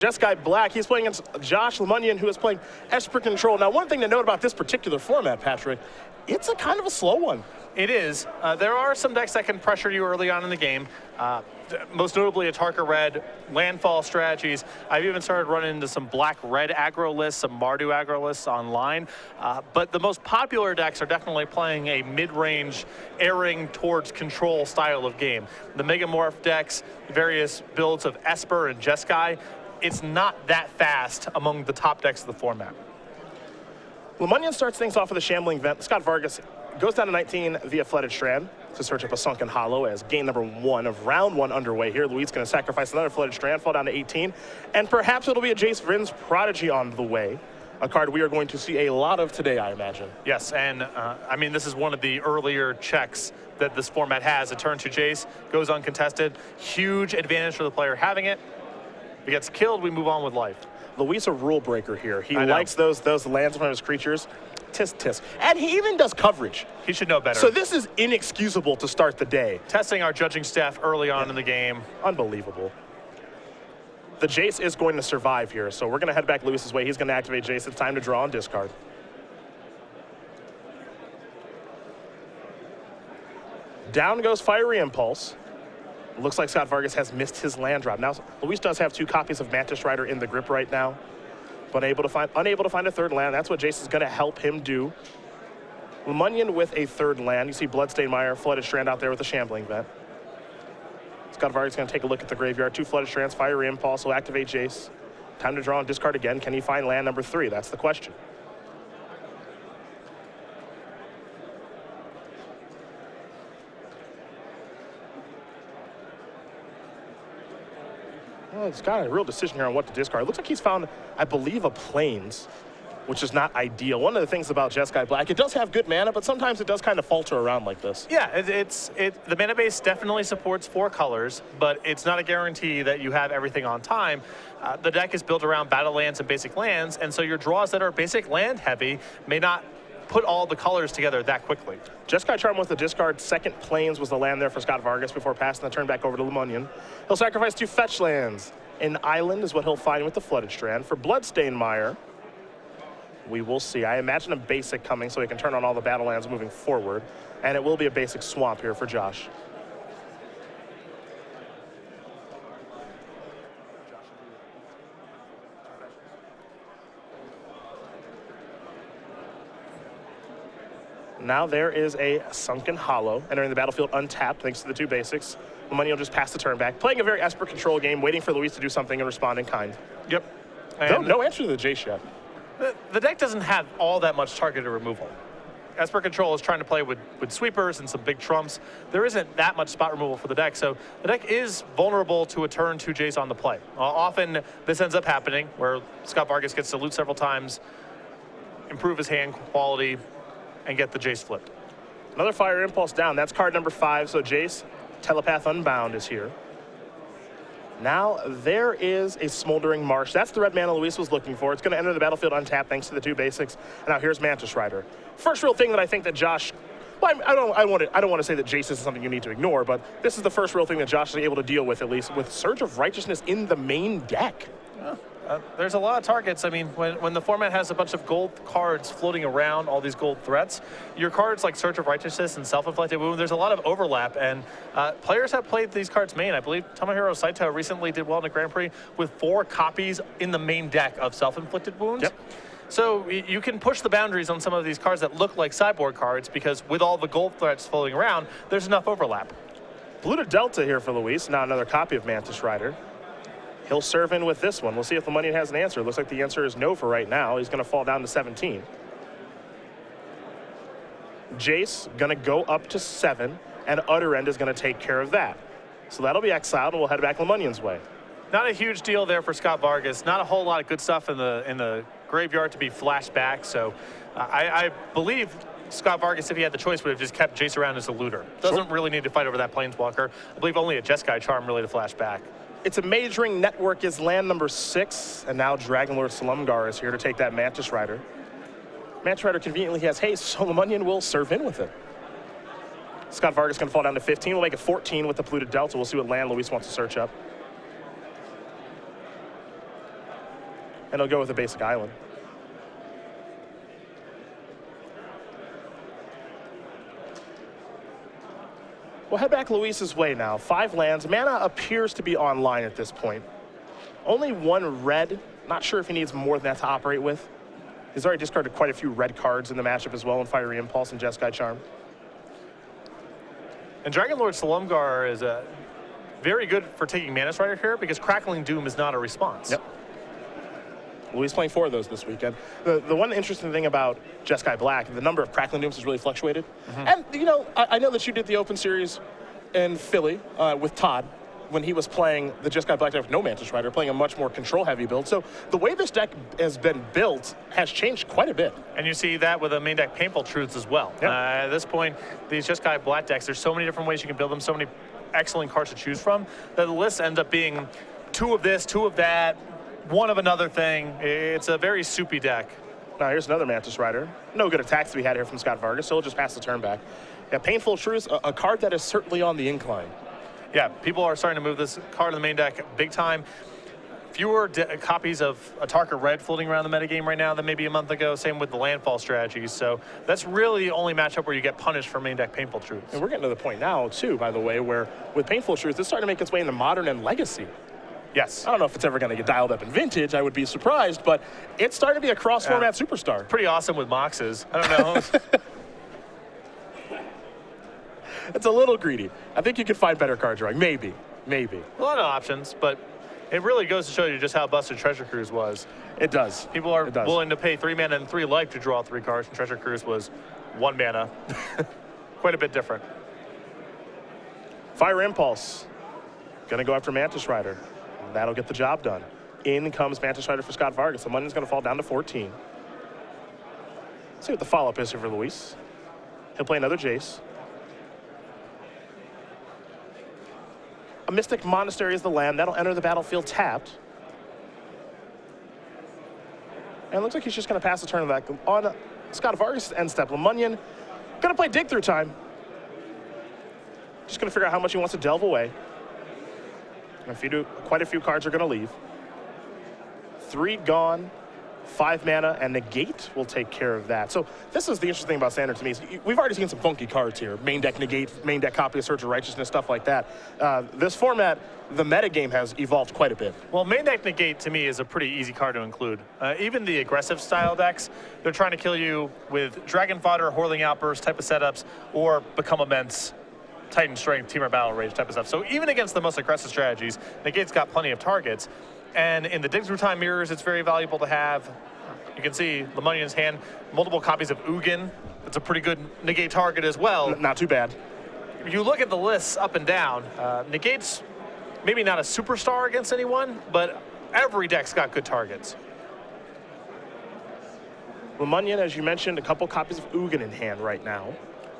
Jeskai Black, he's playing against Josh Lamunyon, who is playing Esper Control. Now, one thing to note about this particular format, Patrick, it's a kind of a slow one. It is. There are some decks that can pressure you early on in the game. Most notably, a Tarka Red, landfall strategies. I've even started running into some black-red aggro lists, some Mardu aggro lists online. But the most popular decks are definitely playing a mid-range, airing towards control style of game. The Megamorph decks, various builds of Esper and Jeskai, it's not that fast among the top decks of the format. Lamunyon starts things off with a Shambling Vent. Scott Vargas goes down to 19 via Flooded Strand to search up a Sunken Hollow as game number 1 of round 1 underway here. Luis going to sacrifice another Flooded Strand, fall down to 18, and perhaps it'll be a Jace Vryn's Prodigy on the way. A card we are going to see a lot of today, I imagine. Yes, and I mean, this is one of the earlier checks that this format has. A turn to Jace, goes uncontested. Huge advantage for the player having it. If he gets killed, we move on with life. Luis a rule breaker here. He likes those lands in front of his creatures. Tisk, tisk. And he even does coverage. He should know better. So this is inexcusable to start the day. Testing our judging staff early on in the game. Unbelievable. The Jace is going to survive here, so we're going to head back Luis's way. He's going to activate Jace. It's time to draw and discard. Down goes Fiery Impulse. Looks like Scott Vargas has missed his land drop. Now, Luis does have 2 copies of Mantis Rider in the grip right now, but unable to find a third land. That's what Jace is going to help him do. Lamunyon with a third land. You see Bloodstained Mire, Flooded Strand out there with a Shambling Vent. Scott Vargas is going to take a look at the graveyard. 2 Flooded Strands, Fiery Impulse will activate Jace. Time to draw and discard again. Can he find land number 3? That's the question. Well, he's got a real decision here on what to discard. It looks like he's found, I believe, a Plains, which is not ideal. One of the things about Jeskai Black, it does have good mana, but sometimes it does kind of falter around like this. Yeah, the mana base definitely supports 4 colors, but it's not a guarantee that you have everything on time. The deck is built around battle lands and basic lands, and so your draws that are basic land heavy may not put all the colors together that quickly. Jeskai Charm with the discard. Second Plains was the land there for Scott Vargas before passing the turn back over to Lamunyon. He'll sacrifice 2 fetch lands. An island is what he'll find with the Flooded Strand. For Bloodstained Mire, we will see. I imagine a basic coming so he can turn on all the battle lands moving forward. And it will be a basic swamp here for Josh. Now there is a Sunken Hollow entering the battlefield untapped thanks to the 2 basics. Lamunyon will just pass the turn back. Playing a very Esper Control game, waiting for Luis to do something and respond in kind. Yep. No answer to the Jace yet. The deck doesn't have all that much targeted removal. Esper Control is trying to play with sweepers and some big trumps. There isn't that much spot removal for the deck, so the deck is vulnerable to a turn 2 Jace on the play. Often this ends up happening where Scott Vargas gets to loot several times, improve his hand quality, and get the Jace flipped. Another Fire Impulse down. That's card number 5. So Jace, Telepath Unbound is here. Now there is a Smoldering Marsh. That's the red mana Luis was looking for. It's going to enter the battlefield untapped thanks to the 2 basics. And now here's Mantis Rider. First real thing that I think that Josh, well, I don't want to say that Jace is something you need to ignore, but this is the first real thing that Josh is able to deal with, at least with Surge of Righteousness in the main deck. There's a lot of targets. I mean, when the format has a bunch of gold cards floating around, all these gold threats, your cards like Surge of Righteousness and Self-Inflicted Wound, there's a lot of overlap, and players have played these cards main. I believe Tomohiro Saito recently did well in the Grand Prix with 4 copies in the main deck of Self-Inflicted Wounds. Yep. So you can push the boundaries on some of these cards that look like sideboard cards because with all the gold threats floating around, there's enough overlap. Blue to Delta here for Luis. Now another copy of Mantis Rider. He'll serve in with this one. We'll see if Lamunyon has an answer. Looks like the answer is no for right now. He's going to fall down to 17. Jace going to go up to 7, and Utter End is going to take care of that. So that'll be exiled, and we'll head back Lamunyon's way. Not a huge deal there for Scott Vargas. Not a whole lot of good stuff in the graveyard to be flashed back. So I believe Scott Vargas, if he had the choice, would have just kept Jace around as a looter. Doesn't really need to fight over that Planeswalker. I believe only a Jeskai Charm really to flash back. It's a Majoring Network is land number 6, and now Dragonlord Slumgar is here to take that Mantis Rider. Mantis Rider conveniently has haste, so Lamunyon will serve in with it. Scott Vargas going to fall down to 15. We'll make it 14 with the Polluted Delta. We'll see what land Luis wants to search up. and he'll go with a basic island. We'll head back Luis's way now. 5 lands. Mana appears to be online at this point. Only 1 red. Not sure if he needs more than that to operate with. He's already discarded quite a few red cards in the matchup as well in Fiery Impulse and Jeskai Charm. And Dragonlord Salumgar is very good for taking Mana Strider here because Crackling Doom is not a response. Yep. Luis playing 4 of those this weekend. The one interesting thing about Jeskai Black, the number of Crackling Dooms has really fluctuated. And, you know, I know that you did the Open Series in Philly with Todd when he was playing the Jeskai Black deck with no Mantis Rider, playing a much more control-heavy build. So the way this deck has been built has changed quite a bit. And you see that with the main deck Painful Truths as well. Yep. At this point, these Jeskai Black decks, there's so many different ways you can build them, so many excellent cards to choose from, that the list ends up being 2 of this, 2 of that, 1 of another thing. It's a very soupy deck. Now here's another Mantis Rider. No good attacks to be had here from Scott Vargas, so he'll just pass the turn back. Yeah, Painful Truths, a card that is certainly on the incline. Yeah, people are starting to move this card in the main deck big time. Fewer copies of Atarka Red floating around the metagame right now than maybe a month ago. Same with the landfall strategies. So that's really the only matchup where you get punished for main deck Painful Truths. And we're getting to the point now, too, by the way, where with Painful Truths, it's starting to make its way into Modern and Legacy. Yes. I don't know if it's ever going to get dialed up in Vintage. I would be surprised, but it's starting to be a cross-format superstar. Pretty awesome with Moxes. I don't know. It's a little greedy. I think you could find better card drawing. Maybe. Maybe. A lot of options, but it really goes to show you just how busted Treasure Cruise was. It does. People are willing to pay 3 mana and 3 life to draw 3 cards, and Treasure Cruise was 1 mana. Quite a bit different. Fire Impulse. Gonna go after Mantis Rider. That'll get the job done. In comes Mantis Rider for Scott Vargas. The money's gonna fall down to 14. Let's see what the follow-up is here for Luis. He'll play another Jace. A Mystic Monastery is the land. That'll enter the battlefield tapped. And it looks like he's just going to pass the turn back on Scott Vargas' end step. Lamunyon going to play Dig Through Time. Just going to figure out how much he wants to delve away. And if you do, quite a few cards are going to leave. 3 gone. 5 mana, and Negate will take care of that. So this is the interesting thing about Standard to me. Is we've already seen some funky cards here. Main deck Negate, main deck copy of Surge of Righteousness, stuff like that. This format, the metagame has evolved quite a bit. Well, main deck Negate to me is a pretty easy card to include. Even the aggressive style decks, they're trying to kill you with Dragon Fodder, Whirling Outburst type of setups, or Become Immense, Titan Strength, Temur Battle Rage type of stuff. So even against the most aggressive strategies, Negate's got plenty of targets. And in the Dig Through Time mirrors, it's very valuable to have. You can see Lamunyon's hand, multiple copies of Ugin. It's a pretty good Negate target as well. Not too bad. If you look at the lists up and down, Negate's maybe not a superstar against anyone, but every deck's got good targets. Lamunyon, as you mentioned, a couple copies of Ugin in hand right now.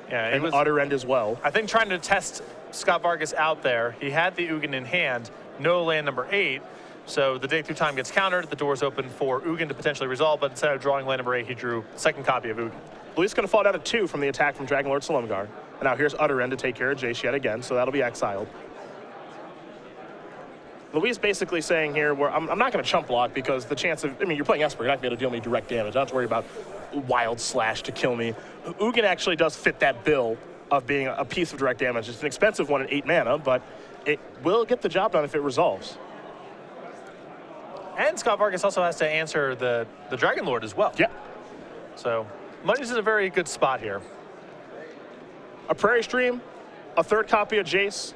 Yeah, and Utter End as well. I think trying to test Scott Vargas out there, he had the Ugin in hand, no land number 8. So the Dig Through Time gets countered, the door's open for Ugin to potentially resolve, but instead of drawing land number 8, he drew second copy of Ugin. Luis going to fall down to 2 from the attack from Dragonlord Salumgar. And now here's Utter End to take care of Jace yet again, so that'll be exiled. Luis basically saying here, where I'm not going to chump block because the chance of, I mean, you're playing Esper, you're not going to be able to deal me direct damage. I don't have to worry about Wild Slash to kill me. Ugin actually does fit that bill of being a piece of direct damage. It's an expensive one at 8 mana, but it will get the job done if it resolves. And Scott Vargas also has to answer the Dragon Lord as well. Yeah. So Money's in a very good spot here. A Prairie Stream, a 3rd copy of Jace.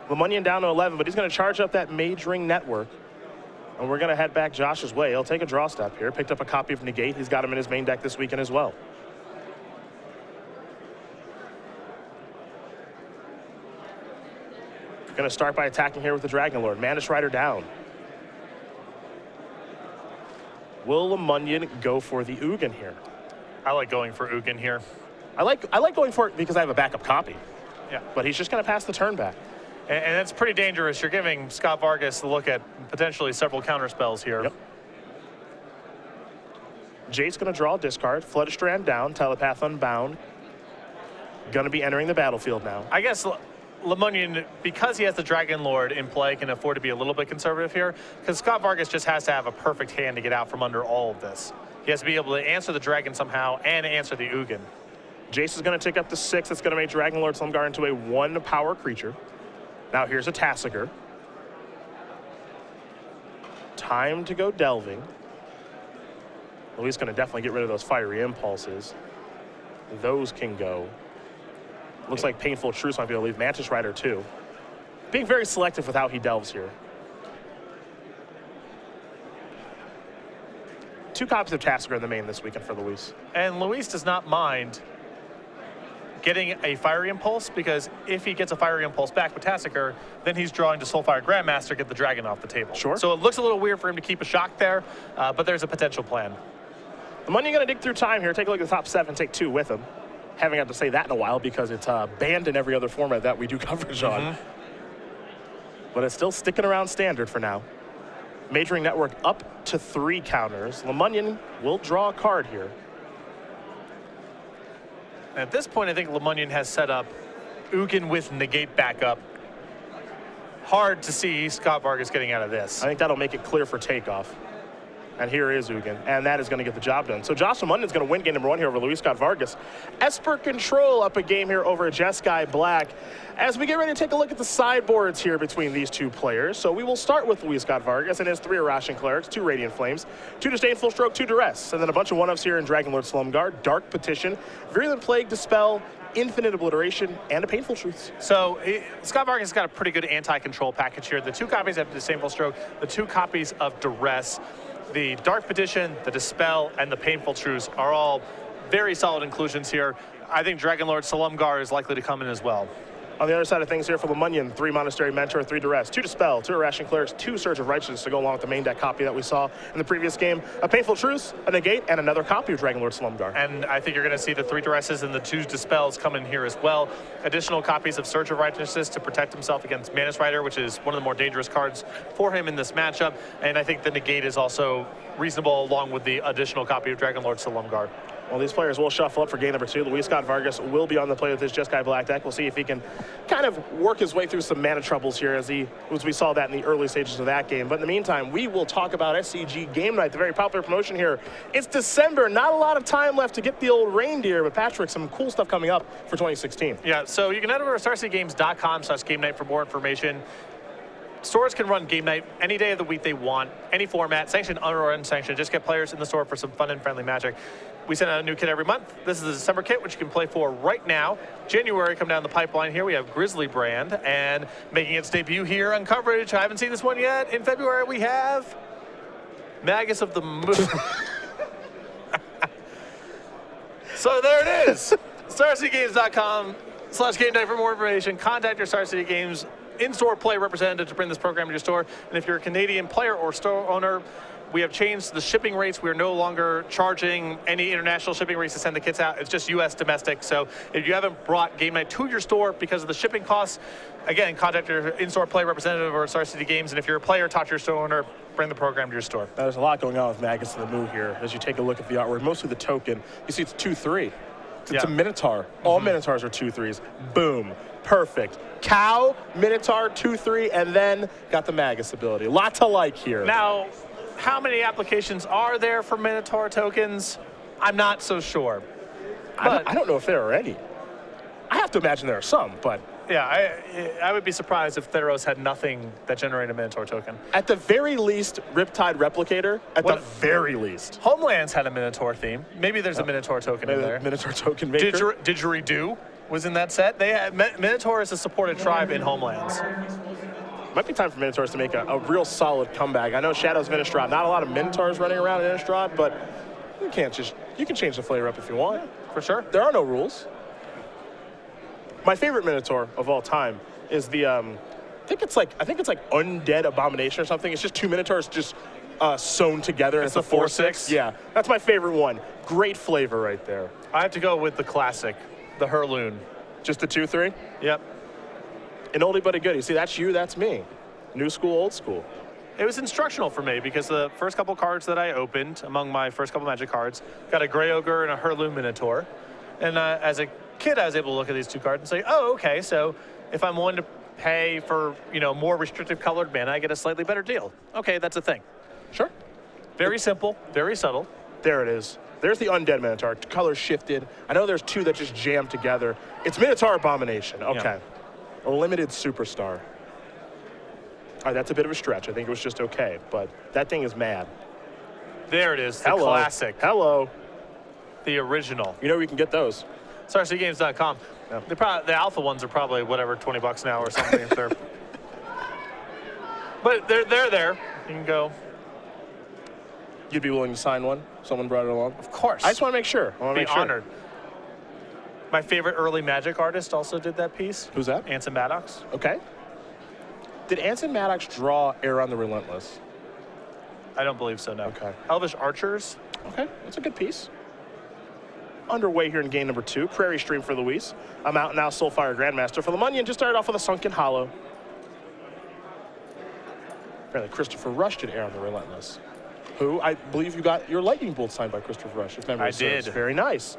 Lamunyon down to 11, but he's going to charge up that Mage Ring Network. And we're going to head back Josh's way. He'll take a draw step here. Picked up a copy of Negate. He's got him in his main deck this weekend as well. Going to start by attacking here with the Dragon Lord. Mantis Rider down. Will Lamunyon go for the Ugin here? I like going for Ugin here. I like going for it because I have a backup copy. Yeah. But he's just going to pass the turn back. And it's pretty dangerous. You're giving Scott Vargas a look at potentially several counter spells here. Yep. Jade's going to draw a discard. Floodstrand down. Telepath Unbound. Going to be entering the battlefield now. I guess Lamunyon, because he has the Dragon Lord in play, can afford to be a little bit conservative here, because Scott Vargas just has to have a perfect hand to get out from under all of this. He has to be able to answer the Dragon somehow and answer the Ugin. Jace is going to take up the 6. It's going to make Dragon Lord Slumgar into a 1-power creature. Now here's a Tasigur. Time to go delving. Luis going to definitely get rid of those fiery impulses. Those can go. Looks like Painful Truce might be able to leave Mantis Rider too. Being very selective with how he delves here. 2 copies of Tasigur in the main this weekend for Luis. And Luis does not mind getting a Fiery Impulse, because if he gets a Fiery Impulse back with Tasigur, then he's drawing to Soulfire Grandmaster, get the Dragon off the table. Sure. So it looks a little weird for him to keep a shock there, but there's a potential plan. Lamunyon going to dig through time here. Take a look at the top 7, take 2 with him. Haven't got to say that in a while because it's banned in every other format that we do coverage on. But it's still sticking around standard for now. Majoring Network up to 3 counters. Lamunyon will draw a card here. At this point, I think Lamunyon has set up Ugin with Negate backup. Hard to see Scott Vargas getting out of this. I think that'll make it clear for takeoff. And here is Ugin, and that is going to get the job done. So Josh Lamunyon's going to win game number 1 here over Luis Scott Vargas. Esper Control up a game here over Jeskai Black. As we get ready to take a look at the sideboards here between these 2 players. So we will start with Luis Scott Vargas and his 3 Irrational Clerics, 2 Radiant Flames, 2 Disdainful Stroke, 2 Duress, and then a bunch of 1-ups here in Dragon Lord Slumgar, Dark Petition, Virulent Plague, Dispel, Infinite Obliteration, and a Painful Truth. So Scott Vargas has got a pretty good anti-control package here. The 2 copies of Disdainful Stroke, the 2 copies of Duress, the Dark Petition, the Dispel, and the Painful Truce are all very solid inclusions here. I think Dragon Lord Slumgar is likely to come in as well. On the other side of things here for Lamunyon, 3 Monastery Mentor, 3 Duress, 2 Dispel, 2 Irrational Clerics, 2 Surge of Righteousness to go along with the main deck copy that we saw in the previous game, a Painful Truce, a Negate, and another copy of Dragon Lord Slumgar. And I think you're going to see the 3 Duresses and the 2 Dispels come in here as well. Additional copies of Surge of Righteousness to protect himself against Mantis Rider, which is one of the more dangerous cards for him in this matchup. And I think the Negate is also reasonable along with the additional copy of Dragon Lord Slumgar. Well, these players will shuffle up for game number 2. Luis Scott Vargas will be on the play with his Jeskai Black deck. We'll see if he can kind of work his way through some mana troubles here as we saw that in the early stages of that game. But in the meantime, we will talk about SCG Game Night, the very popular promotion here. It's December, not a lot of time left to get the old reindeer, but Patrick, some cool stuff coming up for 2016. Yeah, so you can head over to StarCityGames.com/Game Night for more information. Stores can run Game Night any day of the week they want, any format, sanctioned or unsanctioned. Just get players in the store for some fun and friendly magic. We send out a new kit every month. This is the December kit, which you can play for right now. January, come down the pipeline here. We have Grizzly Brand, and making its debut here on coverage. I haven't seen this one yet. In February, we have Magus of the Moon. So there it is. StarCityGames.com/Game Night for more information. Contact your Star City Games in-store play representative to bring this program to your store. And if you're a Canadian player or store owner, we have changed the shipping rates. We are no longer charging any international shipping rates to send the kits out. It's just U.S. domestic. So if you haven't brought Game Night to your store because of the shipping costs, again, contact your in-store play representative or Star City Games. And if you're a player, talk to your store owner, bring the program to your store. There's a lot going on with Magus of the Moon here. As you take a look at the artwork, mostly the token, you see it's 2/3. It's a Minotaur. All Minotaurs are 2/3s. Boom. Perfect. Cow, Minotaur, 2/3, and then got the Magus ability. Lot to like here. Now, how many applications are there for Minotaur tokens? I'm not so sure. I don't know if there are any. I have to imagine there are some, but... Yeah, I would be surprised if Theros had nothing that generated a Minotaur token. At the very least, Riptide Replicator, at the very least. Homelands had a Minotaur theme. Maybe there's a Minotaur token in there. Minotaur token maker. Didgeridoo was in that set. They had Minotaur is a supported tribe in Homelands. Might be time for Minotaurs to make a real solid comeback. I know Shadows of Innistrad, not a lot of Minotaurs running around in Innistrad, but you can change the flavor up if you want. For sure. There are no rules. My favorite Minotaur of all time is the I think it's like Undead Abomination or something. It's just 2 Minotaurs just sewn together. It's a 4/6. Yeah, that's my favorite one. Great flavor right there. I have to go with the classic, the Hurloon. Just the 2/3. Yep. An oldie but a goodie. See, that's you, that's me. New school, old school. It was instructional for me because the first couple cards that I opened, among my first couple Magic cards, got a Grey Ogre and a Hurloon Minotaur. And as a kid, I was able to look at these 2 cards and say, oh, okay, so If I'm willing to pay for, more restrictive colored mana, I get a slightly better deal. Okay, that's a thing. Sure. Very simple, very subtle. There it is. There's the Undead Minotaur. Color shifted. I know there's two that just jammed together. It's Minotaur Abomination. Okay. Yeah. A limited superstar. All right, that's a bit of a stretch. I think it was just okay, but that thing is mad. There it is, the classic. Hello. The original. You know where you can get those. StarCgames.com. Yeah. The alpha ones are probably whatever, $20 now or something. If they're, but they're there. You can go. You'd be willing to sign one? Someone brought it along? Of course. I just want to make sure. I want to Be make sure. honored. My favorite early Magic artist also did that piece. Who's that? Anson Maddox. Okay. Did Anson Maddox draw Air on the Relentless? I don't believe so, no. Okay. Elvish Archers. Okay, that's a good piece. Underway here in game number 2. Prairie Stream for Luis. I'm out now, Soulfire Grandmaster. For Lamunyon, just started off with a Sunken Hollow. Apparently Christopher Rush did Air on the Relentless. Who, I believe you got your Lightning Bolt signed by Christopher Rush, if memory serves. did. Very nice.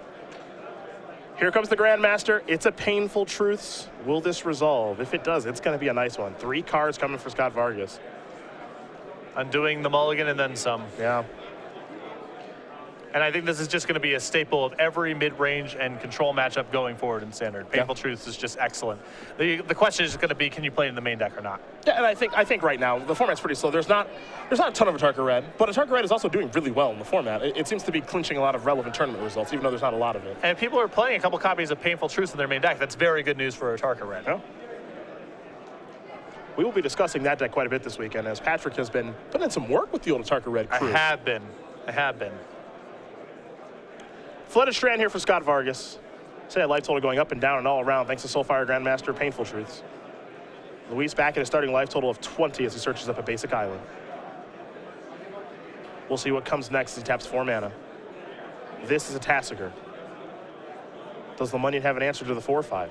Here comes the Grandmaster. It's a Painful Truths. Will this resolve? If it does, it's going to be a nice one. 3 cards coming for Scott Vargas. Undoing the mulligan and then some. Yeah. And I think this is just going to be a staple of every mid-range and control matchup going forward in Standard. Painful Truths is just excellent. The question is going to be, can you play in the main deck or not? Yeah, and I think right now the format's pretty slow. There's not a ton of Atarka Red, but Atarka Red is also doing really well in the format. It seems to be clinching a lot of relevant tournament results, even though there's not a lot of it. And people are playing a couple copies of Painful Truths in their main deck. That's very good news for Atarka Red. Yeah. We will be discussing that deck quite a bit this weekend, as Patrick has been putting in some work with the old Atarka Red crew. I have been. Flooded Strand here for Scott Vargas. Say a life total going up and down and all around thanks to Soulfire Grandmaster, Painful Truths. Luis back at a starting life total of 20 as he searches up a basic island. We'll see what comes next as he taps 4 mana. This is a Tassiger. Does Lamunyon have an answer to the 4/5?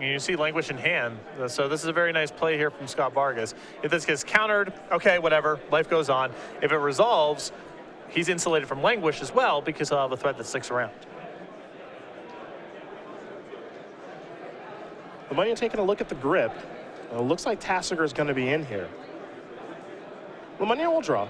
You see Languish in hand, so this is a very nice play here from Scott Vargas. If this gets countered, okay, whatever, life goes on. If it resolves, he's insulated from Languish as well because he'll have a threat that sticks around. Lamunyon taking a look at the grip. It looks like Tassiger is going to be in here. Lamunyon will draw.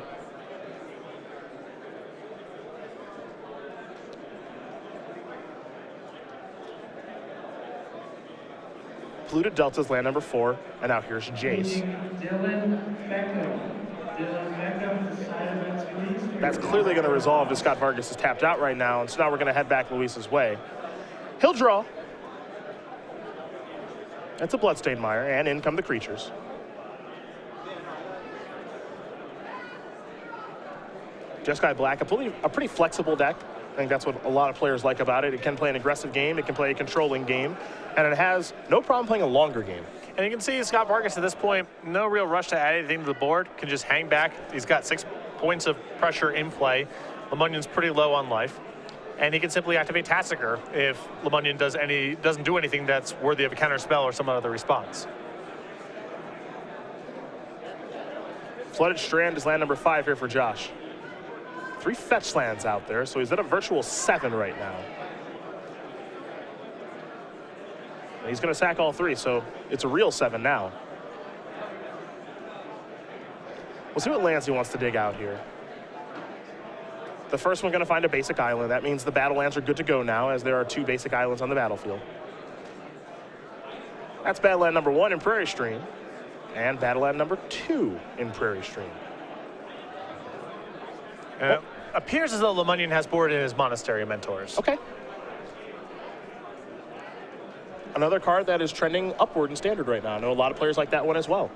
Polluted Delta's land number 4, and now here's Jace. That's clearly going to resolve as Scott Vargas is tapped out right now, and so now we're going to head back Luis's way. He'll draw. That's a Bloodstained Mire, and in come the creatures. Jeskai Black, a pretty flexible deck. I think that's what a lot of players like about it. It can play an aggressive game, it can play a controlling game, and it has no problem playing a longer game. And you can see Scott Vargas at this point, no real rush to add anything to the board, can just hang back. He's got 6 points of pressure in play. Lamunyon's pretty low on life. And he can simply activate Tassiger if Lamunyon doesn't do anything that's worthy of a counter spell or some other response. Flooded Strand is land number 5 here for Josh. 3 fetch lands out there, so he's at a virtual 7 right now. And he's going to sack all 3, so it's a real 7 now. We'll see what lands he wants to dig out here. The first one going to find a basic island. That means the battle lands are good to go now, as there are 2 basic islands on the battlefield. That's battle land number 1 in Prairie Stream, and battle land number 2 in Prairie Stream. Appears as though Lamunyon has boarded his Monastery of Mentors. Okay. Another card that is trending upward in Standard right now. I know a lot of players like that one as well.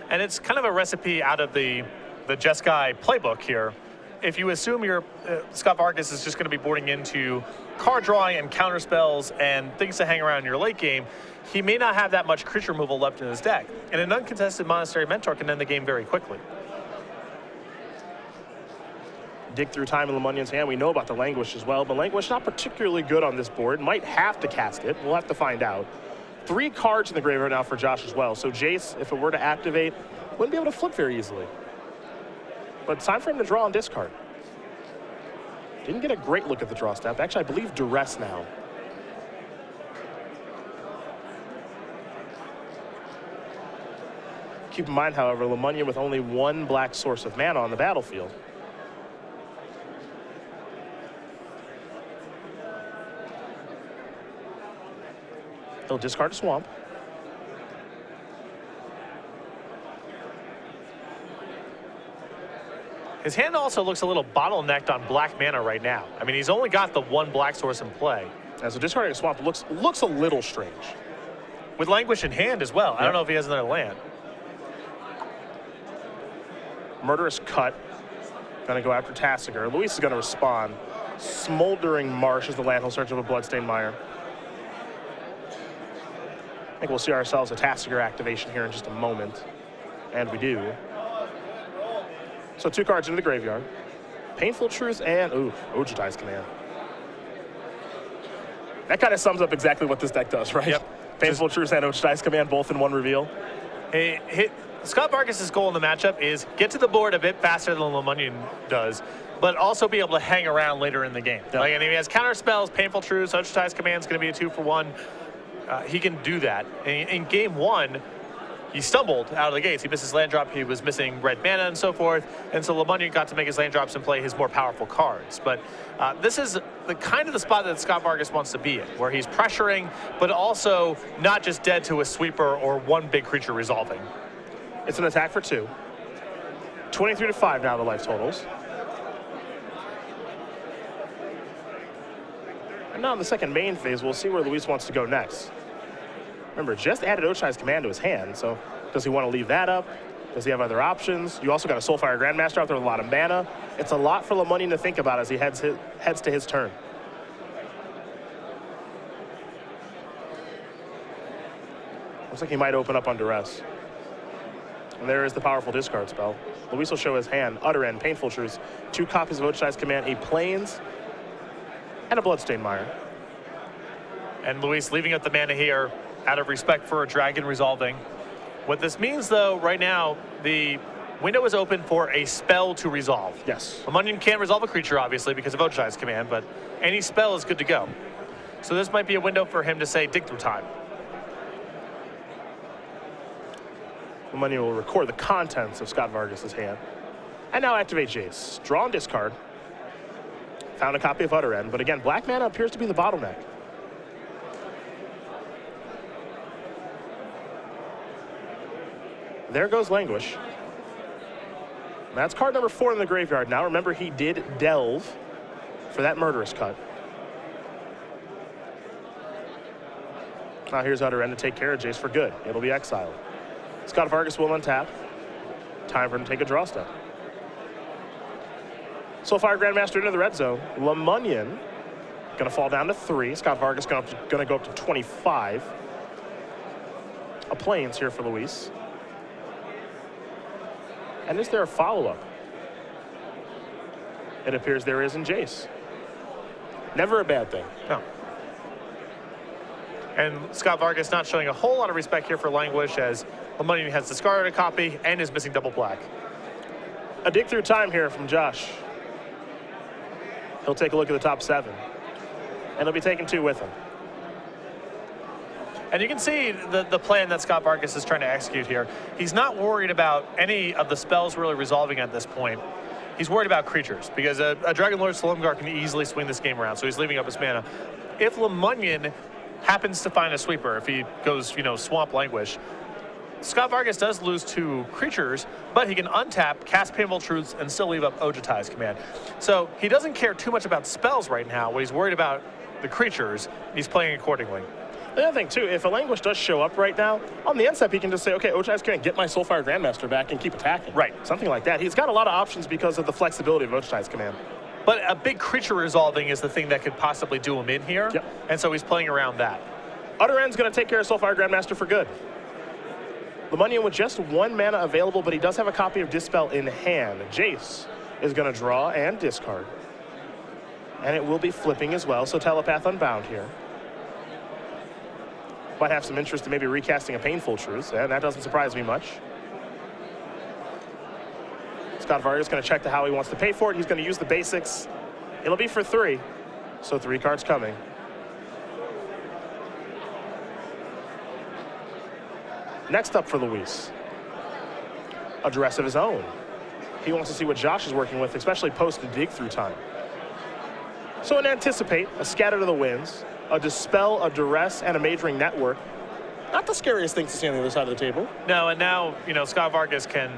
And it's kind of a recipe out of the Jeskai playbook here. If you assume your Scott Vargas is just going to be boarding into card drawing and counter spells and things to hang around in your late game, he may not have that much creature removal left in his deck. And an uncontested Monastery Mentor can end the game very quickly. Dig through time in Lamunyon's hand. We know about the Languish as well, but Languish not particularly good on this board. Might have to cast it. We'll have to find out. 3 cards in the graveyard now for Josh as well. So Jace, if it were to activate, wouldn't be able to flip very easily. But it's time for him to draw and discard. Didn't get a great look at the draw step. Actually, I believe Duress now. keep in mind, however, Lamunyon with only one black source of mana on the battlefield. He'll discard a swamp. His hand also looks a little bottlenecked on black mana right now. I mean, he's only got the one black source in play. And so discarding a swamp looks a little strange. With Languish in hand as well. Yep. I don't know if he has another land. Murderous Cut. Gonna go after Tasigur. Luis is gonna respond. Smoldering Marsh is the land he'll search of a Bloodstained Mire. I think we'll see ourselves a Tasigur activation here in just a moment. And we do. So 2 cards into the graveyard. Painful Truth and, Ojutai's Command. That kind of sums up exactly what this deck does, right? Yep. Painful Truth and Ojutai's Command both in one reveal. Scott Vargas' goal in the matchup is get to the board a bit faster than Lamunyon does, but also be able to hang around later in the game. Yep. Like, and if he has counter spells, Painful Truth, Ojutai's Command is going to be a 2-for-1. He can do that. In game 1, he stumbled out of the gates. He missed his land drop. He was missing red mana and so forth. And so Lamunyon got to make his land drops and play his more powerful cards. But this is the kind of the spot that Scott Vargas wants to be in, where he's pressuring, but also not just dead to a sweeper or one big creature resolving. It's an attack for 2. 23-5 now the life totals. And now in the second main phase, we'll see where Luis wants to go next. Remember, just added Ojutai's Command to his hand, so does he want to leave that up? Does he have other options? You also got a Soulfire Grandmaster out there with a lot of mana. It's a lot for Lamunyon to think about as he heads to his turn. Looks like he might open up on Duress. And there is the powerful discard spell. Luis will show his hand, Utter End, Painful Truth, 2 copies of Ojutai's Command, a Plains, and a Bloodstained Mire. And Luis leaving up the mana here out of respect for a dragon resolving. What this means, though, right now, the window is open for a spell to resolve. Yes. Lamunyon can't resolve a creature, obviously, because of Ojutai's Command, but any spell is good to go. So this might be a window for him to say, dig through time. Lamunyon will record the contents of Scott Vargas' hand. And now activate Jace. Draw and discard. Found a copy of Utter End, but again, black mana appears to be the bottleneck. There goes Languish. That's card number 4 in the graveyard. Now remember, he did delve for that Murderous Cut. Now here's Utter End to take care of Jace for good. It'll be exiled. Scott Vargas will untap. Time for him to take a draw step. Soulfire Grandmaster into the red zone. Lamunyon gonna fall down to 3. Scott Vargas gonna go up to 25. A Plains here for Luis. And is there a follow-up? It appears there is in Jace. Never a bad thing. No. And Scott Vargas not showing a whole lot of respect here for Languish, as Lamunyon has discarded a copy and is missing double black. A dig through time here from Josh. He'll take a look at the top 7. And he'll be taking 2 with him. And you can see the plan that Scott Vargas is trying to execute here. He's not worried about any of the spells really resolving at this point. He's worried about creatures, because a Dragon Lord Silumgar can easily swing this game around, so he's leaving up his mana. If Lamunyon happens to find a sweeper, if he goes, Swamp Languish, Scott Vargas does lose 2 creatures, but he can untap, cast Painful Truths, and still leave up Ojutai's Command. So he doesn't care too much about spells right now. What he's worried about the creatures, he's playing accordingly. The other thing, too, if a Languish does show up right now, on the end step, he can just say, okay, Ojutai's Command, get my Soulfire Grandmaster back and keep attacking. Right. Something like that. He's got a lot of options because of the flexibility of Ojutai's Command. But a big creature resolving is the thing that could possibly do him in here. Yep. And so he's playing around that. Utter End's going to take care of Soulfire Grandmaster for good. Lamunyon with just 1 mana available, but he does have a copy of Dispel in hand. Jace is going to draw and discard. And it will be flipping as well, so Telepath Unbound here. Might have some interest in maybe recasting a Painful Truth, and that doesn't surprise me much. Scott Vargas going to check to how he wants to pay for it. He's going to use the basics. It'll be for 3, so 3 cards coming. Next up for Luis. a duress of his own. He wants to see what Josh is working with, especially post and dig through time. So an anticipate, a scatter to the winds, a dispel, a duress, and a majoring network. Not the scariest things to see on the other side of the table. No, and now, Scott Vargas can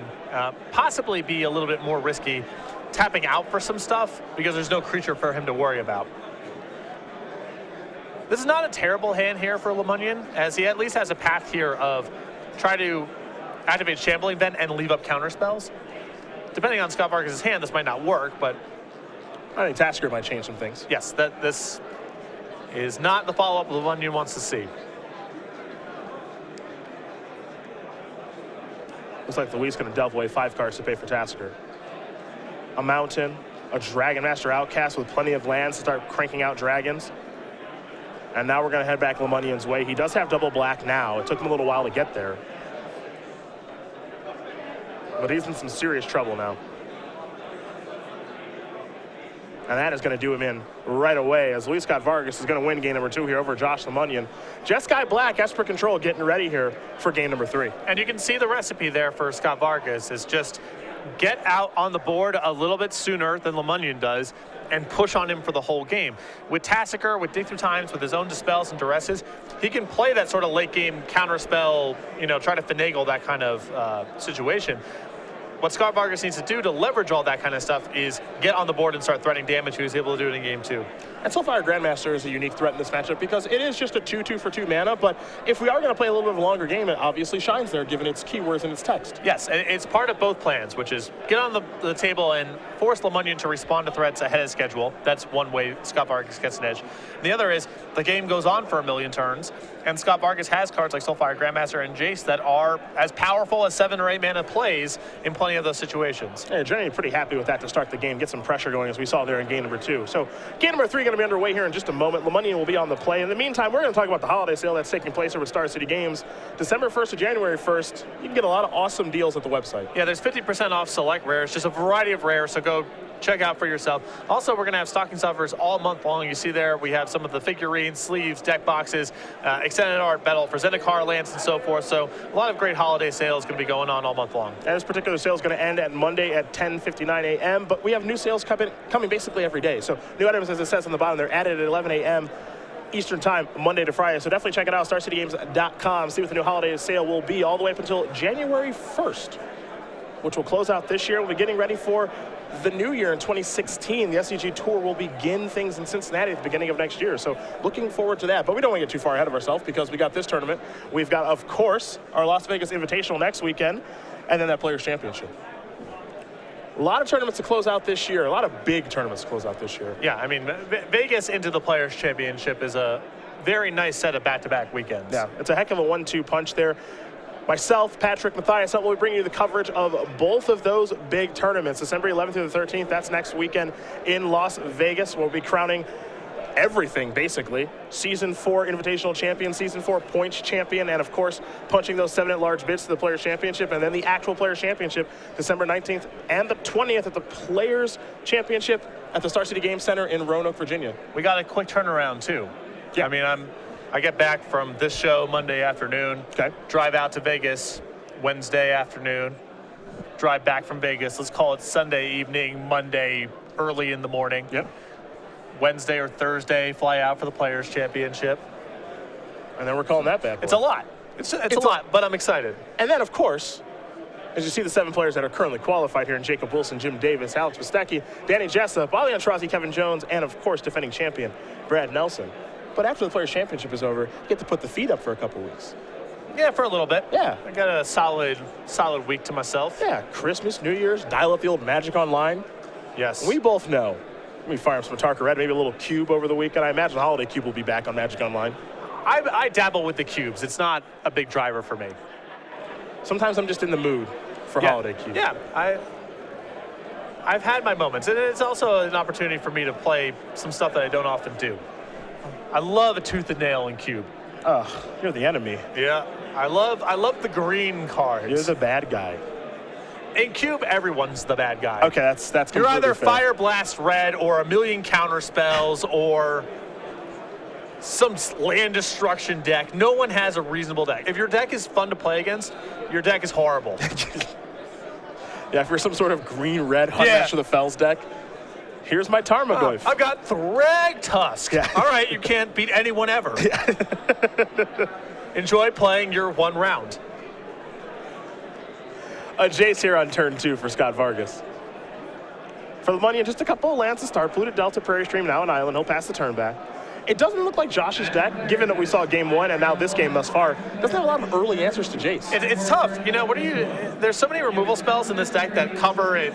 possibly be a little bit more risky tapping out for some stuff because there's no creature for him to worry about. This is not a terrible hand here for Lamunyon, as he at least has a path here of try to activate Shambling Vent and leave up counter spells. Depending on Scott Vargas' hand, this might not work, but I think Tasker might change some things. yes, this is not the follow-up Lamunyon wants to see. Looks like Luis going to delve away 5 cards to pay for Tasker. A Mountain, a Dragon Master Outcast with plenty of lands to start cranking out dragons. And now we're going to head back Lamunyon's way. He does have double black now. It took him a little while to get there. But he's in some serious trouble now. And that is going to do him in right away, as Luis Scott Vargas is going to win game number 2 here over Josh Lamunyon. Jeskai Black, Esper Control, getting ready here for game number 3. And you can see the recipe there for Scott Vargas is just get out on the board a little bit sooner than Lamunyon does and push on him for the whole game. With Tassiker, with Dig Through Times, with his own dispels and duresses, he can play that sort of late game counter spell, try to finagle that kind of situation. What Scott Vargas needs to do to leverage all that kind of stuff is get on the board and start threatening damage. He was able to do it in game 2. And Soulfire Grandmaster is a unique threat in this matchup because it is just a 2/2 for 2 mana, but if we are going to play a little bit of a longer game, it obviously shines there given its keywords and its text. Yes, and it's part of both plans, which is get on the table and force Lamunyon to respond to threats ahead of schedule. That's one way Scott Vargas gets an edge. And the other is the game goes on for a million turns, and Scott Vargas has cards like Soulfire Grandmaster and Jace that are as powerful as 7 or 8 mana plays in plenty of those situations. Yeah, generally pretty happy with that to start the game, get some pressure going as we saw there in game number 2. So game number 3 going to be underway here in just a moment. Lamunyon will be on the play. In the meantime, we're going to talk about the holiday sale that's taking place over at Star City Games. December 1st to January 1st, you can get a lot of awesome deals at the website. Yeah, there's 50% off select rares, just a variety of rares, so go check out for yourself. Also, we're going to have stocking stuffers all month long. You see there, we have some of the figurines, sleeves, deck boxes, extended art, metal, for Zendikar lands, and so forth. So a lot of great holiday sales going to be going on all month long. And this particular sale is going to end at Monday at 10:59 a.m., but we have new sales coming basically every day. So new items, as it says on the bottom, they're added at 11 a.m. Eastern time, Monday to Friday. So definitely check it out, StarCityGames.com. See what the new holiday sale will be all the way up until January 1st, which will close out this year. We'll be getting ready for the new year in 2016. The SCG Tour will begin things in Cincinnati at the beginning of next year. So looking forward to that. But we don't want to get too far ahead of ourselves because we got this tournament. We've got, of course, our Las Vegas Invitational next weekend, and then that Players Championship. A lot of tournaments to close out this year. A lot of big tournaments to close out this year. Yeah, I mean, Vegas into the Players Championship is a very nice set of back-to-back weekends. Yeah, it's a heck of a 1-2 punch there. Myself, Patrick, Matthias, will be bringing you the coverage of both of those big tournaments. December 11th through the 13th, that's next weekend in Las Vegas. We'll be crowning everything, basically. Season 4 Invitational Champion, Season 4 Points Champion, and of course, punching those 7 at-large bids to the Players Championship, and then the actual Players Championship, December 19th and the 20th at the Players Championship at the Star City Games Center in Roanoke, Virginia. We got a quick turnaround, too. Yeah. I mean, I get back from this show Monday afternoon, Okay. drive out to Vegas Wednesday afternoon, drive back from Vegas, let's call it Sunday evening, Monday early in the morning. Yep. Wednesday or Thursday, fly out for the Players Championship. And then we're calling that bad boy. It's a lot. It's a lot, but I'm excited. And then, of course, as you see the 7 players that are currently qualified here in Jacob Wilson, Jim Davis, Alex Bostecki, Danny Jessup, Ali Antrazi, Kevin Jones, and of course, defending champion Brad Nelson. But after the Players Championship is over, you get to put the feet up for a couple weeks. Yeah, for a little bit. Yeah. I got a solid week to myself. Yeah, Christmas, New Year's, dial up the old Magic Online. Yes. We both know. Let me fire up some Tarka Red, maybe a little Cube over the weekend. I imagine Holiday Cube will be back on Magic Online. I dabble with the cubes. It's not a big driver for me. Sometimes I'm just in the mood for Holiday Cube. Yeah, I've had my moments, and it's also an opportunity for me to play some stuff that I don't often do. I love a tooth and nail in cube. Ugh, you're the enemy. Yeah, I love the green cards. You're the bad guy. In cube, everyone's the bad guy. Okay, that's completely You're either fair. Fire Blast Red or a million counter spells or some land destruction deck. No one has a reasonable deck. If your deck is fun to play against, your deck is horrible. Yeah, for some sort of green-red hunt match for the Fells deck. Here's my Tarmogoyf. I've got Thrag Tusk. Yeah. All right, you can't beat anyone ever. Enjoy playing your one round. A Jace here on turn 2 for Scott Vargas. For Lamunyon, just a couple of lands to start. Polluted Delta, Prairie Stream, now an island. He'll pass the turn back. It doesn't look like Josh's deck, given that we saw game 1 and now this game thus far, doesn't have a lot of early answers to Jace. It's tough. You know, there's so many removal spells in this deck that cover it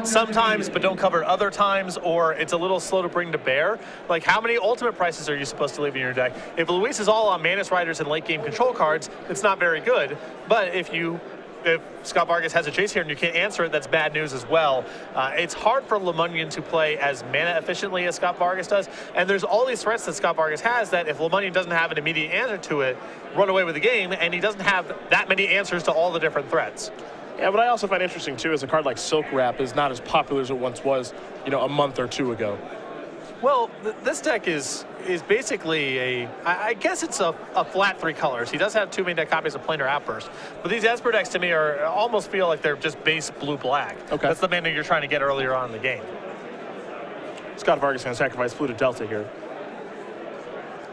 sometimes but don't cover it other times, or it's a little slow to bring to bear. Like, how many ultimate prices are you supposed to leave in your deck? If Luis is all on Manus Riders and late game control cards, it's not very good. But if Scott Vargas has a Jace here and you can't answer it, that's bad news as well. It's hard for Lamunyon to play as mana efficiently as Scott Vargas does, and there's all these threats that Scott Vargas has that if Lamunyon doesn't have an immediate answer to it, run away with the game, and he doesn't have that many answers to all the different threats. Yeah, what I also find interesting too is a card like Silk Wrap is not as popular as it once was, a month or two ago. Well, this deck is basically I guess it's a flat 3 colors. He does have 2 main deck copies of Planar Outburst, but these Esper decks to me almost feel like they're just base blue-black. Okay. That's the mana you're trying to get earlier on in the game. Scott Vargas going to sacrifice Polluted Delta here.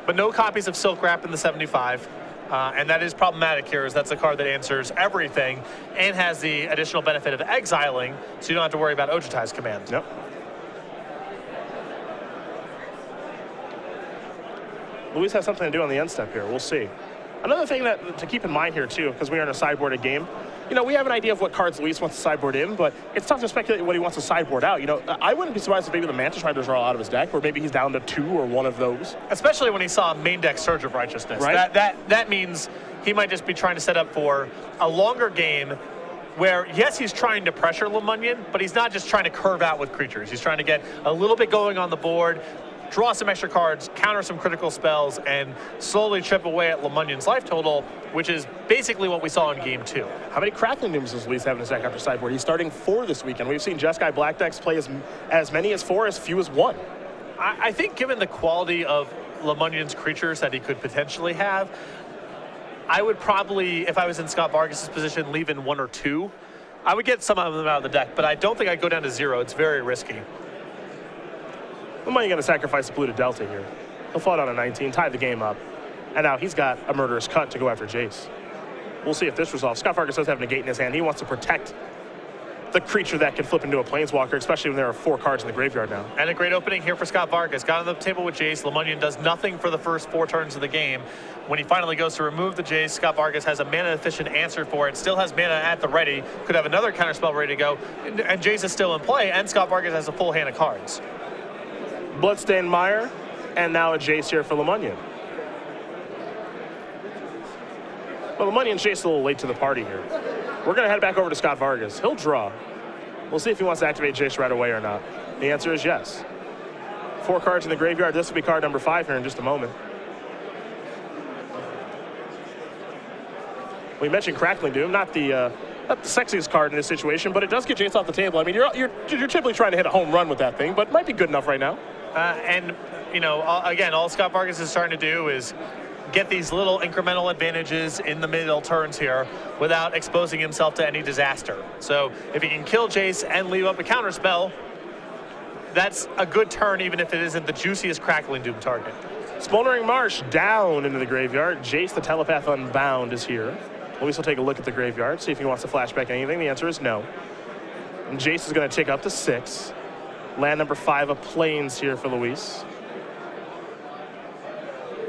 But no copies of Silk Wrap in the 75. And that is problematic here, as that's a card that answers everything and has the additional benefit of exiling, so you don't have to worry about Ojutai's command. Yep. Luis has something to do on the end step here. We'll see. Another thing to keep in mind here, too, because we are in a sideboarded game, we have an idea of what cards Luis wants to sideboard in, but it's tough to speculate what he wants to sideboard out. I wouldn't be surprised if maybe the Mantis Riders are all out of his deck, or maybe he's down to 2 or 1 of those. Especially when he saw main deck Surge of Righteousness. Right? That means he might just be trying to set up for a longer game where, yes, he's trying to pressure Lamunyon, but he's not just trying to curve out with creatures. He's trying to get a little bit going on the board, draw some extra cards, counter some critical spells, and slowly chip away at Lamunyon's life total, which is basically what we saw in game 2. How many Crackling Dooms does Luis have in his deck after sideboard? He's starting 4 this weekend. We've seen Jeskai Black decks play as many as 4, as few as 1. I think given the quality of Lamunyon's creatures that he could potentially have, I would probably, if I was in Scott Vargas' position, leave in 1 or 2. I would get some of them out of the deck, but I don't think I'd go down to 0. It's very risky. Lamunyon going to sacrifice the Polluted Delta here. He'll fall down to 19, tie the game up. And now he's got a Murderous Cut to go after Jace. We'll see if this resolves. Scott Vargas does have Negate in his hand. He wants to protect the creature that can flip into a Planeswalker, especially when there are 4 cards in the graveyard now. And a great opening here for Scott Vargas. Got on the table with Jace. Lamunyon does nothing for the first 4 turns of the game. When he finally goes to remove the Jace, Scott Vargas has a mana-efficient answer for it. Still has mana at the ready. Could have another counterspell ready to go. And Jace is still in play, and Scott Vargas has a full hand of cards. Bloodstained Mire, and now a Jace here for Lamunyon. Well, Lamunyon's Jace a little late to the party here. We're going to head back over to Scott Vargas. He'll draw. We'll see if he wants to activate Jace right away or not. The answer is yes. 4 cards in the graveyard. This will be card number 5 here in just a moment. We mentioned Crackling Doom, not the sexiest card in this situation, but it does get Jace off the table. I mean, you're typically trying to hit a home run with that thing, but it might be good enough right now. And, again, all Scott Vargas is starting to do is get these little incremental advantages in the middle turns here without exposing himself to any disaster. So if he can kill Jace and leave up a counterspell, that's a good turn, even if it isn't the juiciest Crackling Doom target. Smoldering Marsh down into the graveyard. Jace the Telepath Unbound is here. Luis will take a look at the graveyard, see if he wants to flashback anything. The answer is no. And Jace is going to tick up to 6. Land number 5 of Plains here for Luis.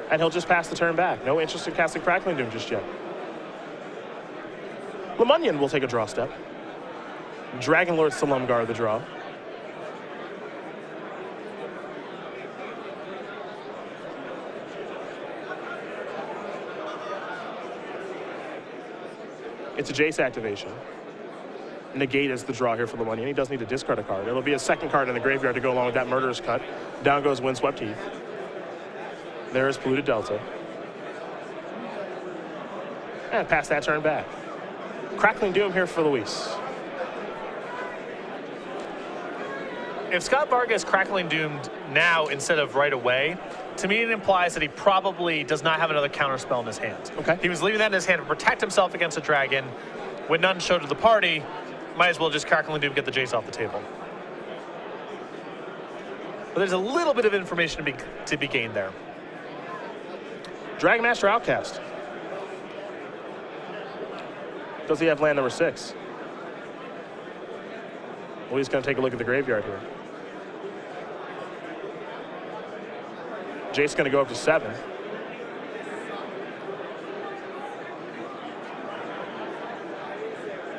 And he'll just pass the turn back. No interest in casting Crackling Doom just yet. Lamunyon will take a draw step. Dragon Lord Salumgar the draw. It's a Jace activation. Negate is the draw here for Lamunyon. He does need to discard a card. It'll be a second card in the graveyard to go along with that Murderous Cut. Down goes Windswept Heath. There is Polluted Delta. And pass that turn back. Crackling Doom here for Luis. If Scott Vargas Crackling Doomed now instead of right away, to me it implies that he probably does not have another counterspell in his hand. Okay. He was leaving that in his hand to protect himself against a dragon. When none showed to the party, might as well just Crackling Doom, get the Jace off the table. But there's a little bit of information to be gained there. Dragon Master Outcast. Does he have land number 6? Well, he's going to take a look at the graveyard here. Jace's going to go up to 7.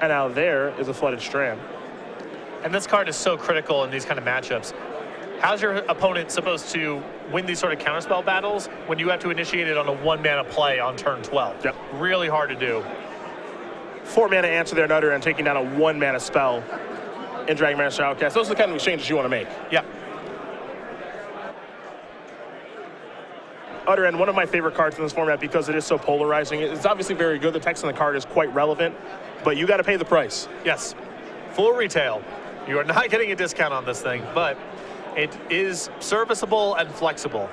And now there is a Flooded Strand. And this card is so critical in these kind of matchups. How's your opponent supposed to win these sort of counterspell battles when you have to initiate it on a 1-mana play on turn 12? Yep. Really hard to do. 4-mana answer there, Nutter, and taking down a 1-mana spell in Dragon Master Outcast. Those are the kind of exchanges you want to make. Yeah. Utter End, one of my favorite cards in this format because it is so polarizing. It's obviously very good. The text on the card is quite relevant, but you got to pay the price. Yes. Full retail. You are not getting a discount on this thing, but it is serviceable and flexible.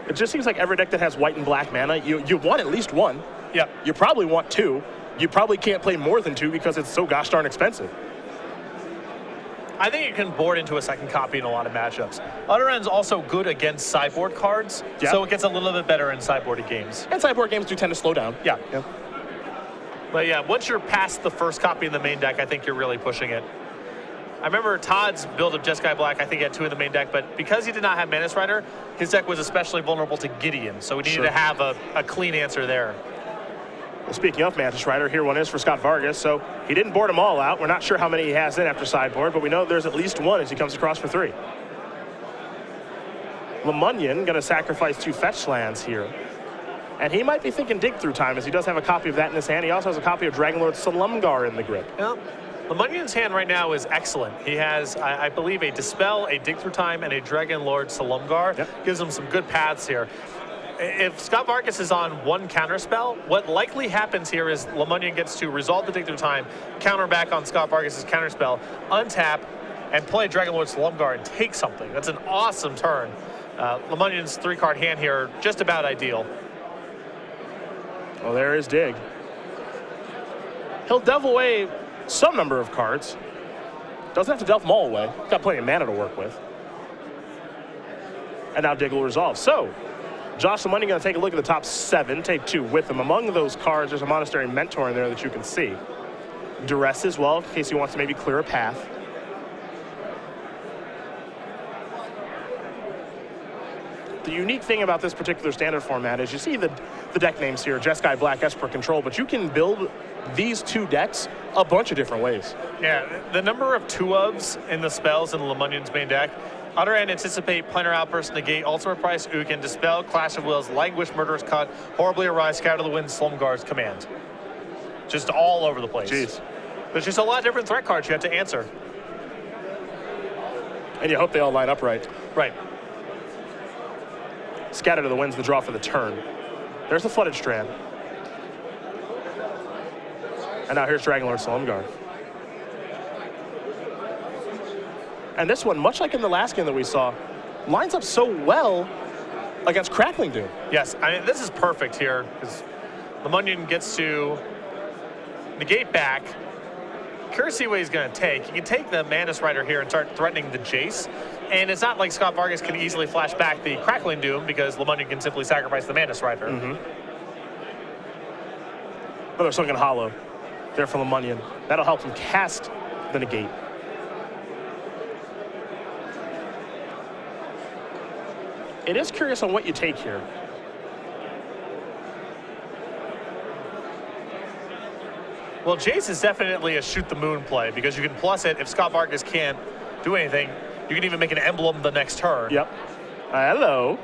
It just seems like every deck that has white and black mana, you want at least 1. Yep. You probably want 2. You probably can't play more than 2 because it's so gosh darn expensive. I think you can board into a second copy in a lot of matchups. Utter End's also good against sideboard cards, Yep. so it gets a little bit better in sideboarded games. And sideboard games do tend to slow down. Yeah. Yeah. But yeah, once you're past the first copy in the main deck, I think you're really pushing it. I remember Todd's build of Jeskai Black, I think he had 2 in the main deck, but because he did not have Mantis Rider, his deck was especially vulnerable to Gideon, so we needed Sure. to have a clean answer there. Well, speaking of Mantis Rider, here one is for Scott Vargas. So he didn't board them all out. We're not sure how many he has in after sideboard, but we know there's at least 1 as he comes across for 3. Lamunyon going to sacrifice 2 fetch lands here. And he might be thinking Dig Through Time, as he does have a copy of that in his hand. He also has a copy of Dragonlord Salumgar in the grip. Well, Lamunyon's hand right now is excellent. He has, I believe, a Dispel, a Dig Through Time, and a Dragonlord Salumgar. Yep. Gives him some good paths here. If Scott Vargas is on 1 counterspell, what likely happens here is Lamunyon gets to resolve the Dig Through Time, counter back on Scott Vargas' counterspell, untap, and play Dragonlord Salumgar and take something. That's an awesome turn. Lamunyon's 3-card hand here, just about ideal. Well, there is Dig. He'll delve away some number of cards. Doesn't have to delve them all away. Got plenty of mana to work with. And now Dig will resolve. So, Josh Lamunyon going to take a look at the top 7, take 2 with him. Among those cards, there's a Monastery Mentor in there that you can see. Duress as well, in case he wants to maybe clear a path. The unique thing about this particular standard format is you see the deck names here, Jeskai Black, Esper Control, but you can build these 2 decks a bunch of different ways. Yeah, the number of 2-ofs in the spells in Lamunyon's main deck. Utter End, Anticipate, Planar Outburst, Negate, Ultimate Price, Ukin, Dispel, Clash of Wills, Languish, Murderous Cut, Horribly Arise, Scatter the Wind, Slumgar's Command. Just all over the place. Jeez. There's just a lot of different threat cards you have to answer. And you hope they all line up right. Right. Scatter to the Wind's the draw for the turn. There's the Flooded Strand. And now here's Dragonlord Salumgar. And this one, much like in the last game that we saw, lines up so well against Crackling Doom. Yes, I mean, this is perfect here because Lamunyon gets to negate back. Curious to see what he's going to take. He can take the Mantis Rider here and start threatening the Jace. And it's not like Scott Vargas can easily flash back the Crackling Doom because Lamunyon can simply sacrifice the Mantis Rider. But there's something hollow there for Lamunyon. That'll help him cast the negate. It is curious on what you take here. Well, Jace is definitely a shoot the moon play because you can plus it if Scott Vargas can't do anything. You can even make an emblem the next turn. Yep. Hello.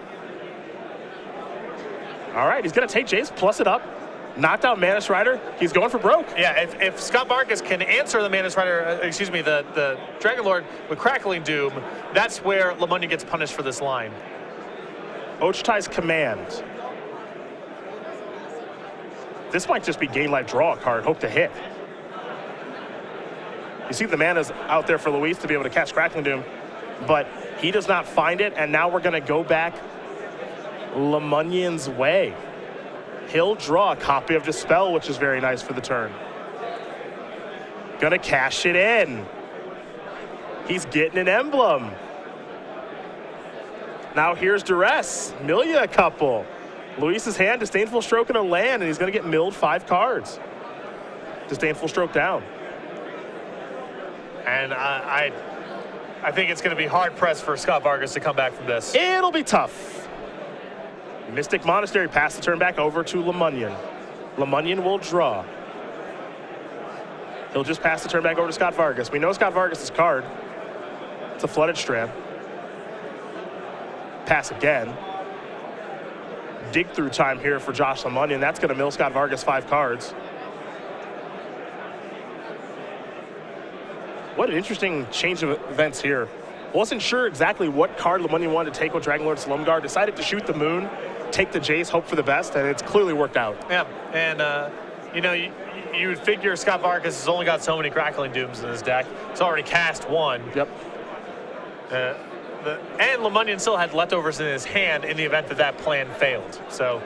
All right, he's going to take Jace, plus it up, knocked out Mantis Rider. He's going for broke. Yeah, if Scott Vargas can answer the Mantis Rider, the Dragonlord with Crackling Doom, that's where Lamunyon gets punished for this line. Ochtai's Command. This might just be gain life, draw a card, hope to hit. You see the mana's out there for Luis to be able to catch Crackling Doom, but he does not find it, and now we're going to go back Lamunyon's way. He'll draw a copy of Dispel, which is very nice for the turn. Gonna cash it in. He's getting an emblem. Now here's duress. Mill you a couple. Luis's hand, disdainful stroke and a land, and he's gonna get milled 5 cards. Disdainful stroke down. And I think it's going to be hard pressed for Scott Vargas to come back from this. It'll be tough. Mystic Monastery pass the turn back over to Lamunyon. Lamunyon will draw. He'll just pass the turn back over to Scott Vargas. We know Scott Vargas' card. It's a Flooded Strand. Pass again. Dig through time here for Josh Lamunyon. That's going to mill Scott Vargas 5 cards. What an interesting change of events here. Wasn't sure exactly what card Lamunyon wanted to take with Dragonlord Slumguard. Decided to shoot the moon, take the Jace, hope for the best, and it's clearly worked out. Yeah, and you know, you would figure Scott Vargas has only got so many Crackling Dooms in his deck. He's already cast 1. Yep. And Lamunyon still had leftovers in his hand in the event that that plan failed. So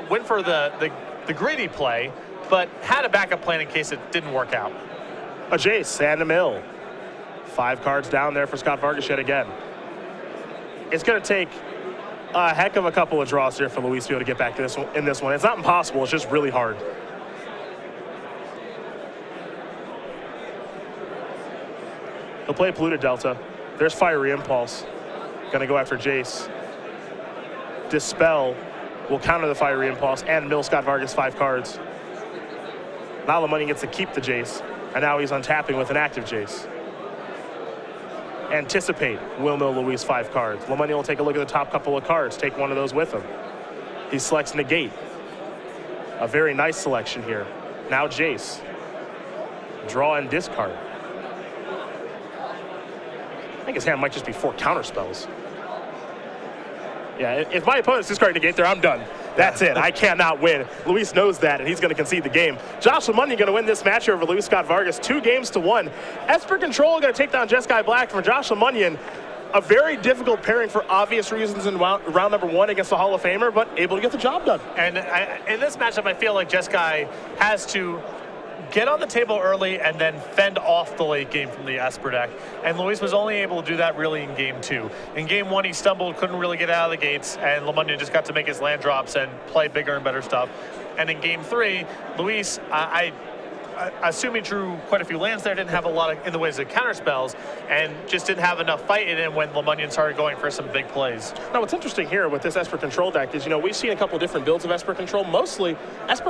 went for the greedy play, but had a backup plan in case it didn't work out. A Jace and a mill. 5 cards down there for Scott Vargas yet again. It's going to take a heck of a couple of draws here for Luis to be able to get back to this one, in this one. It's not impossible, it's just really hard. He'll play Polluted Delta. There's Fiery Impulse. Going to go after Jace. Dispel will counter the Fiery Impulse and mill Scott Vargas 5 cards. Now Lamunyon gets to keep the Jace, and now he's untapping with an active Jace. Anticipate will mill Luis 5 cards. Lamunyon will take a look at the top couple of cards, take one of those with him. He selects Negate. A very nice selection here. Now Jace. Draw and discard. I think his hand might just be 4 counter spells. Yeah, if my opponent's discarding Negate there, I'm done. That's it. I cannot win. Luis knows that, and he's going to concede the game. Josh Lamunyon going to win this match over Luis Scott Vargas, 2-1. Esper Control going to take down Jeskai Black for Josh Lamunyon. A very difficult pairing for obvious reasons in round number 1 against the Hall of Famer, but able to get the job done. And in this matchup, I feel like Jeskai has to get on the table early and then fend off the late game from the Esper deck. And Luis was only able to do that really in game 2. In game 1, he stumbled, couldn't really get out of the gates, and Lamunyon just got to make his land drops and play bigger and better stuff. And in game 3, Luis, I assume he drew quite a few lands there, didn't have a lot in the ways of counter spells, and just didn't have enough fight in it when Lamunyon started going for some big plays. Now, what's interesting here with this Esper Control deck is, you know, we've seen a couple different builds of Esper Control. Mostly, Esper